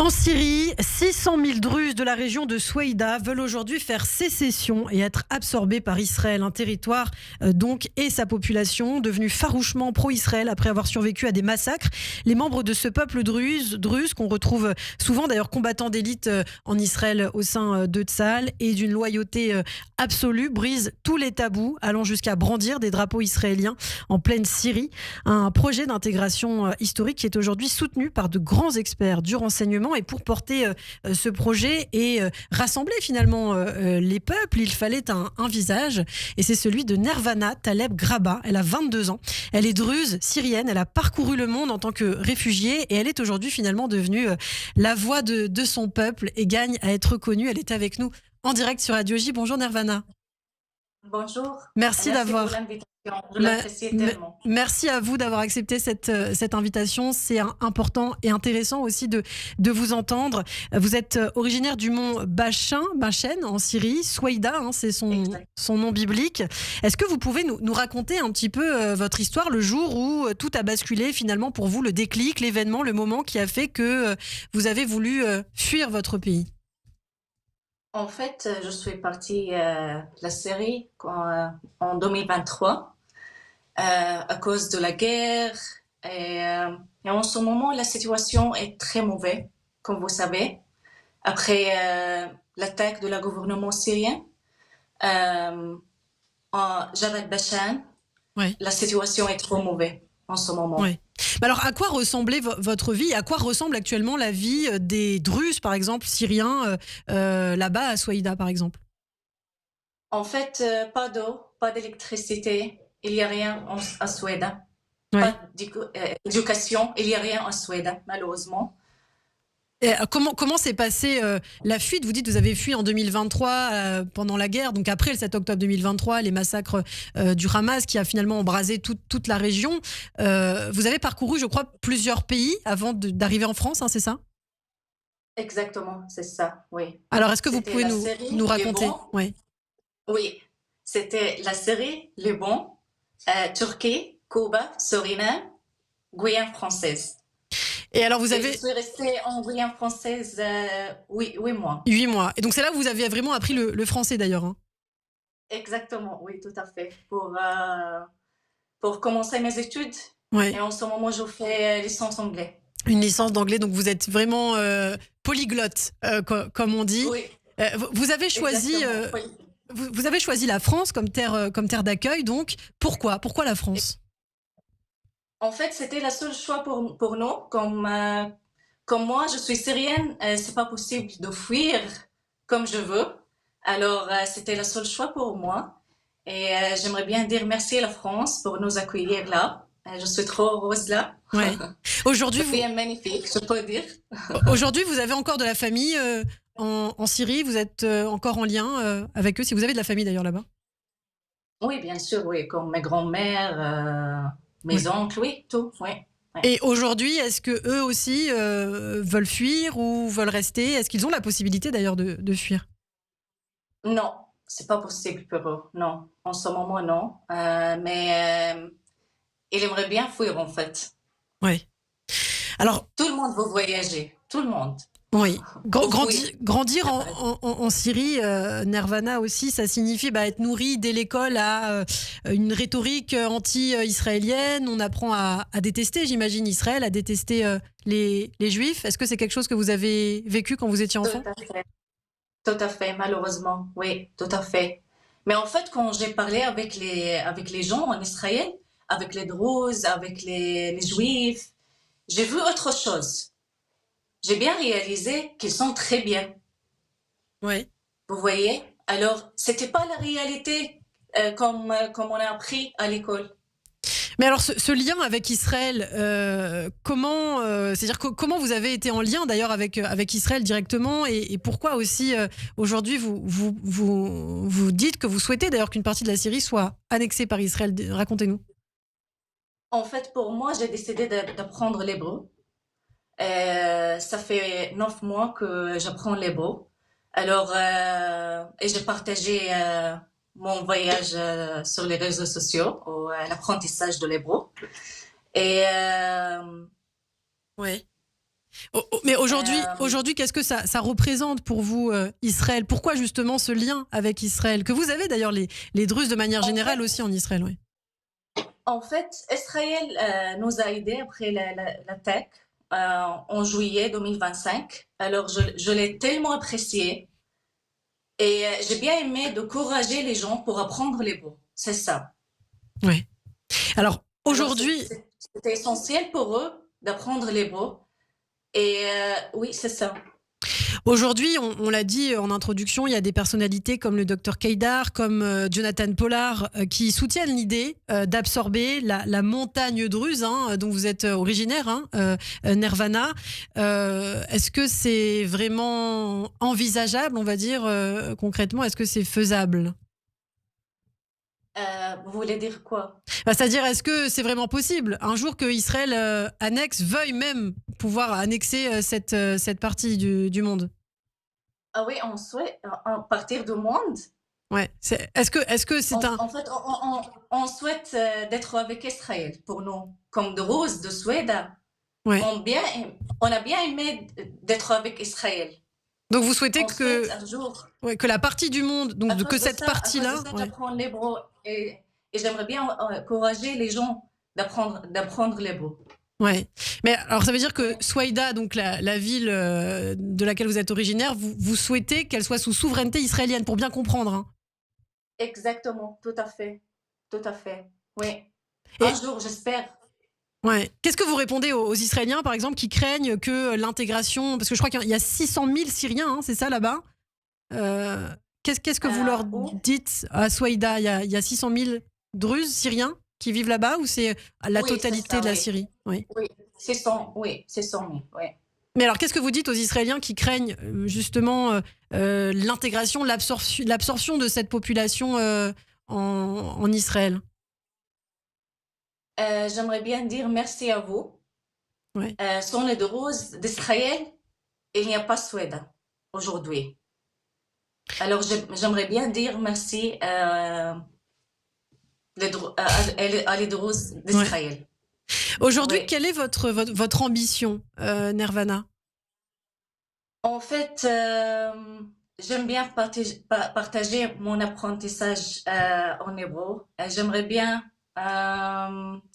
En Syrie, 600 000 Druzes de la région de Souaïda veulent aujourd'hui faire sécession et être absorbés par Israël. Un territoire et sa population devenus farouchement pro-Israël après avoir survécu à des massacres. Les membres de ce peuple druze qu'on retrouve souvent d'ailleurs combattants d'élite en Israël au sein de Tsahal et d'une loyauté absolue, brisent tous les tabous allant jusqu'à brandir des drapeaux israéliens en pleine Syrie. Un projet d'intégration historique qui est aujourd'hui soutenu par de grands experts du renseignement. Et pour porter ce projet et rassembler finalement les peuples, il fallait un visage. Et c'est celui de Nervana Taleb Graba. Elle a 22 ans. Elle est druze, syrienne. Elle a parcouru le monde en tant que réfugiée. Et elle est aujourd'hui finalement devenue la voix de son peuple et gagne à être connue. Elle est avec nous en direct sur Radio J. Bonjour Nervana. Bonjour. Merci d'avoir... pour l'invitation. Je l'apprécie tellement. Merci à vous d'avoir accepté cette invitation. C'est important et intéressant aussi de vous entendre. Vous êtes originaire du mont Bachen en Syrie. Souaïda, c'est son nom biblique. Est-ce que vous pouvez nous raconter un petit peu votre histoire, le jour où tout a basculé finalement pour vous, le déclic, l'événement, le moment qui a fait que vous avez voulu fuir votre pays? En fait, je suis partie la Syrie en 2023 à cause de la guerre. Et en ce moment, la situation est très mauvaise, comme vous savez. Après l'attaque de la gouvernement syrien en Jabal Bashan, Oui. La situation est trop mauvaise en ce moment. Oui. Alors, à quoi ressemblait votre vie? À quoi ressemble actuellement la vie des Druzes, par exemple, syriens, là-bas à Souaïda, par exemple? En fait, pas d'eau, pas d'électricité, il n'y a rien à Souaïda. Ouais. Pas d'éducation, il n'y a rien en Suède, malheureusement. Et comment s'est passée la fuite? Vous dites que vous avez fui en 2023 pendant la guerre, donc après le 7 octobre 2023, les massacres du Hamas qui a finalement embrasé toute la région. Vous avez parcouru, je crois, plusieurs pays avant d'arriver en France, c'est ça? Exactement, c'est ça, oui. Alors, est-ce que vous pouvez nous raconter? Oui. Oui, c'était la Syrie, Liban, Turquie, Cuba, Suriname, Guyane française. Et alors, je suis restée en Guyane française 8 mois. 8 mois. Et donc, c'est là où vous avez vraiment appris le français, d'ailleurs. Exactement, oui, tout à fait. Pour commencer mes études. Ouais. Et en ce moment, je fais licence anglais. Une licence d'anglais, donc vous êtes vraiment polyglotte, comme on dit. Oui. Vous avez choisi... Vous avez choisi la France comme terre d'accueil, donc pourquoi la France? En fait, c'était le seul choix pour nous. Comme moi, je suis syrienne, c'est pas possible de fuir comme je veux. Alors, c'était le seul choix pour moi. Et j'aimerais bien dire merci à la France pour nous accueillir là. Je suis trop heureuse là. Ouais. Aujourd'hui, c'est magnifique, je peux dire. Aujourd'hui, vous avez encore de la famille en Syrie? Vous êtes encore en lien avec eux, si vous avez de la famille d'ailleurs là-bas? Oui, bien sûr, oui, comme mes grands-mères, mes oncles, oui, tout, oui. Ouais. Et aujourd'hui, est-ce que eux aussi veulent fuir ou veulent rester? Est-ce qu'ils ont la possibilité d'ailleurs de fuir? Non, c'est pas possible pour eux, non. En ce moment, non. Mais ils aimeraient bien fuir en fait. Oui. Alors, tout le monde veut voyager, tout le monde. Oui, grandir en Syrie, Nervana aussi, ça signifie être nourri dès l'école à une rhétorique anti-israélienne. On apprend à détester, j'imagine, Israël, à détester les Juifs. Est-ce que c'est quelque chose que vous avez vécu quand vous étiez enfant? Tout à fait, malheureusement, oui, tout à fait. Mais en fait, quand j'ai parlé avec les gens en Israël, avec les Druzes, avec les Juifs, j'ai vu autre chose. J'ai bien réalisé qu'ils sont très bien. Oui. Vous voyez? Alors, c'était pas la réalité comme on a appris à l'école. Mais alors, ce lien avec Israël, c'est-à-dire comment vous avez été en lien d'ailleurs avec Israël directement et pourquoi aussi aujourd'hui vous dites que vous souhaitez d'ailleurs qu'une partie de la Syrie soit annexée par Israël? Racontez-nous. En fait, pour moi, j'ai décidé d'apprendre l'hébreu. Ça fait 9 mois que j'apprends l'hébreu. Alors, et j'ai partagé mon voyage sur les réseaux sociaux, l'apprentissage de l'hébreu. Et ouais. Mais Euh, aujourd'hui, qu'est-ce que ça représente pour vous, Israël? Pourquoi justement ce lien avec Israël? Que vous avez d'ailleurs les Druzes de manière en générale fait, aussi en Israël, oui. En fait, Israël nous a aidés après l'attaque en juillet 2025. Alors, je l'ai tellement apprécié et j'ai bien aimé d'encourager les gens pour apprendre les mots. C'est ça. Ouais. Alors Alors, aujourd'hui, c'était essentiel pour eux d'apprendre les mots. Et oui, c'est ça. Aujourd'hui, on l'a dit en introduction, il y a des personnalités comme le docteur Keïdar, comme Jonathan Pollard, qui soutiennent l'idée d'absorber la montagne druze, hein, dont vous êtes originaire, hein, Nirvana. Est-ce que c'est vraiment envisageable, on va dire, concrètement? Est-ce que c'est faisable? Vous voulez dire quoi? C'est-à-dire, est-ce que c'est vraiment possible un jour que Israël veuille même pouvoir annexer cette partie du monde? Ah oui, on souhaite partir du monde. Ouais. Est-ce que c'est un... En fait, on souhaite d'être avec Israël pour nous. Comme de Rose, de Suède, Ouais. on a bien aimé d'être avec Israël. Donc vous souhaitez On souhaite un jour, ouais, que la partie du monde, que cette à cause de partie-là, ça, ouais. j'apprends l'hébreu et j'aimerais bien encourager les gens d'apprendre l'hébreu. Ouais. Mais alors ça veut dire que Ouais, Souaïda, donc la ville de laquelle vous êtes originaire, vous souhaitez qu'elle soit sous souveraineté israélienne, pour bien comprendre, hein. exactement, tout à fait. Oui, un Et jour, j'espère. ouais. Qu'est-ce que vous répondez aux Israéliens, par exemple, qui craignent que l'intégration, parce que je crois qu'il y a 600 000 Syriens, hein, c'est ça là-bas. Euh, qu'est-ce que vous leur Où? dites à Souaïda? Il y a 600 000 Druzes syriens qui vivent là-bas, ou c'est la Oui, c'est totalité ça, de la oui. Syrie? Oui. Oui, c'est 100 000, oui. Mais alors, qu'est-ce que vous dites aux Israéliens qui craignent justement l'intégration, l'absorption de cette population en Israël? J'aimerais bien dire merci à vous. Ouais. Sans les deux roses d'Israël, il n'y a pas Suède aujourd'hui. Alors, j'aimerais bien dire merci à les deux roses Ouais. d'Israël. Aujourd'hui, Oui. quelle est votre ambition, Nirvana? En fait, j'aime bien partager mon apprentissage en hébreu. J'aimerais bien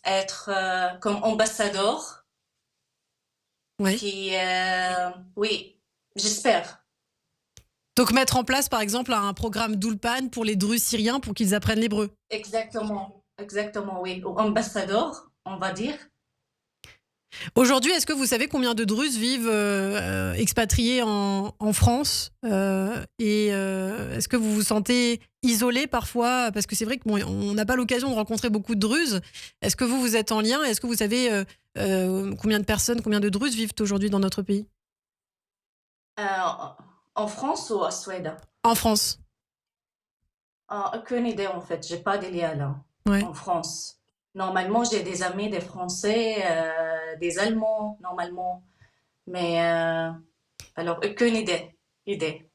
être comme ambassadeur Ouais. qui, oui, j'espère. Donc mettre en place, par exemple, un programme d'Ulpan pour les Druzes syriens pour qu'ils apprennent l'hébreu. Exactement, oui. Ou ambassadeur, on va dire. Aujourd'hui, est-ce que vous savez combien de Druzes vivent expatriés en France? Et est-ce que vous vous sentez isolé parfois? Parce que c'est vrai qu'on n'a pas l'occasion de rencontrer beaucoup de Druzes. Est-ce que vous êtes en lien? Est-ce que vous savez combien de personnes, combien de Druzes vivent aujourd'hui dans notre pays? Euh, En France ou à Suède? En France. Aucune idée en fait, j'ai pas de lien là, Ouais. en France. Normalement, j'ai des amis, des Français, des Allemands, normalement. Mais alors, aucune idée.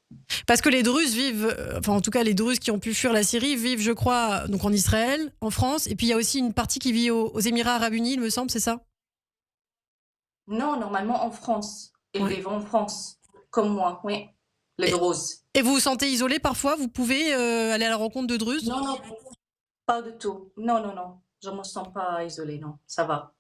Parce que les Druzes vivent, enfin en tout cas les Druzes qui ont pu fuir la Syrie vivent, je crois, donc en Israël, en France, et puis il y a aussi une partie qui vit aux Émirats Arabes Unis, il me semble, c'est ça? Non, normalement en France. Ils Ouais. vivent en France, comme moi, oui. Les Et, Druzes. et vous vous sentez isolé parfois? Vous pouvez aller à la rencontre de Druzes? Non, pas du tout. Non. Je me sens pas isolée, non. Ça va.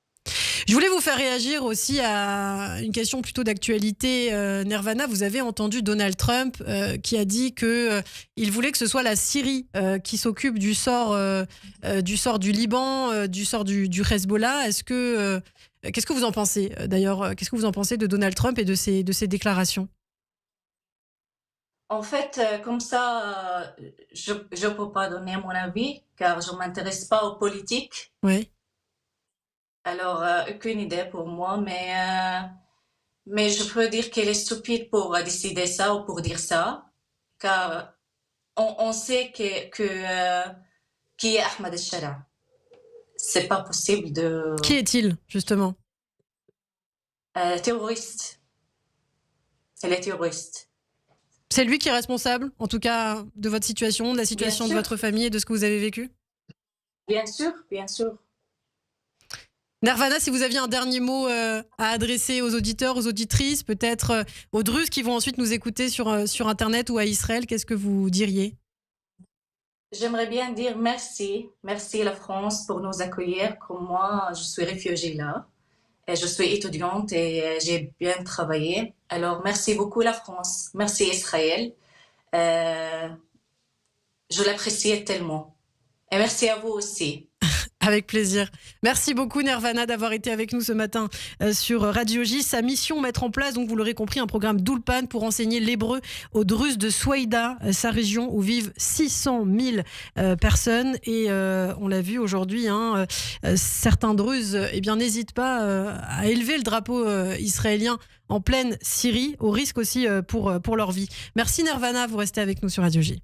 Je voulais vous faire réagir aussi à une question plutôt d'actualité. Nirvana, vous avez entendu Donald Trump qui a dit que il voulait que ce soit la Syrie qui s'occupe du sort du Liban, du sort du Hezbollah. Qu'est-ce que vous en pensez d'ailleurs? Qu'est-ce que vous en pensez de Donald Trump et de ses déclarations? En fait, comme ça, je ne peux pas donner mon avis car je ne m'intéresse pas aux politiques. Oui. Alors, aucune idée pour moi, mais je peux dire qu'elle est stupide pour décider ça ou pour dire ça, car on sait qui est Ahmed El-Shara. C'est pas possible de... Qui est-il justement? Terroriste. Elle est terroriste. C'est lui qui est responsable, en tout cas, de votre situation, de la Bien situation de sûr, votre famille et de ce que vous avez vécu? bien sûr. Nervana, si vous aviez un dernier mot à adresser aux auditeurs, aux auditrices, peut-être aux Druzes qui vont ensuite nous écouter sur Internet ou à Israël, qu'est-ce que vous diriez? J'aimerais bien dire merci. Merci à la France pour nous accueillir. Comme moi, je suis réfugiée là. Et je suis étudiante et j'ai bien travaillé. Alors, merci beaucoup la France. Merci Israël. Euh, je l'apprécie tellement. Et merci à vous aussi. Avec plaisir. Merci beaucoup Nervana d'avoir été avec nous ce matin sur Radio J. Sa mission, mettre en place, donc vous l'aurez compris, un programme d'Ulpan pour enseigner l'hébreu aux Druzes de Souaïda, sa région où vivent 600 000 personnes. Et on l'a vu aujourd'hui, certains Druzes n'hésitent pas à élever le drapeau israélien en pleine Syrie, au risque aussi pour leur vie. Merci Nervana, vous restez avec nous sur Radio J.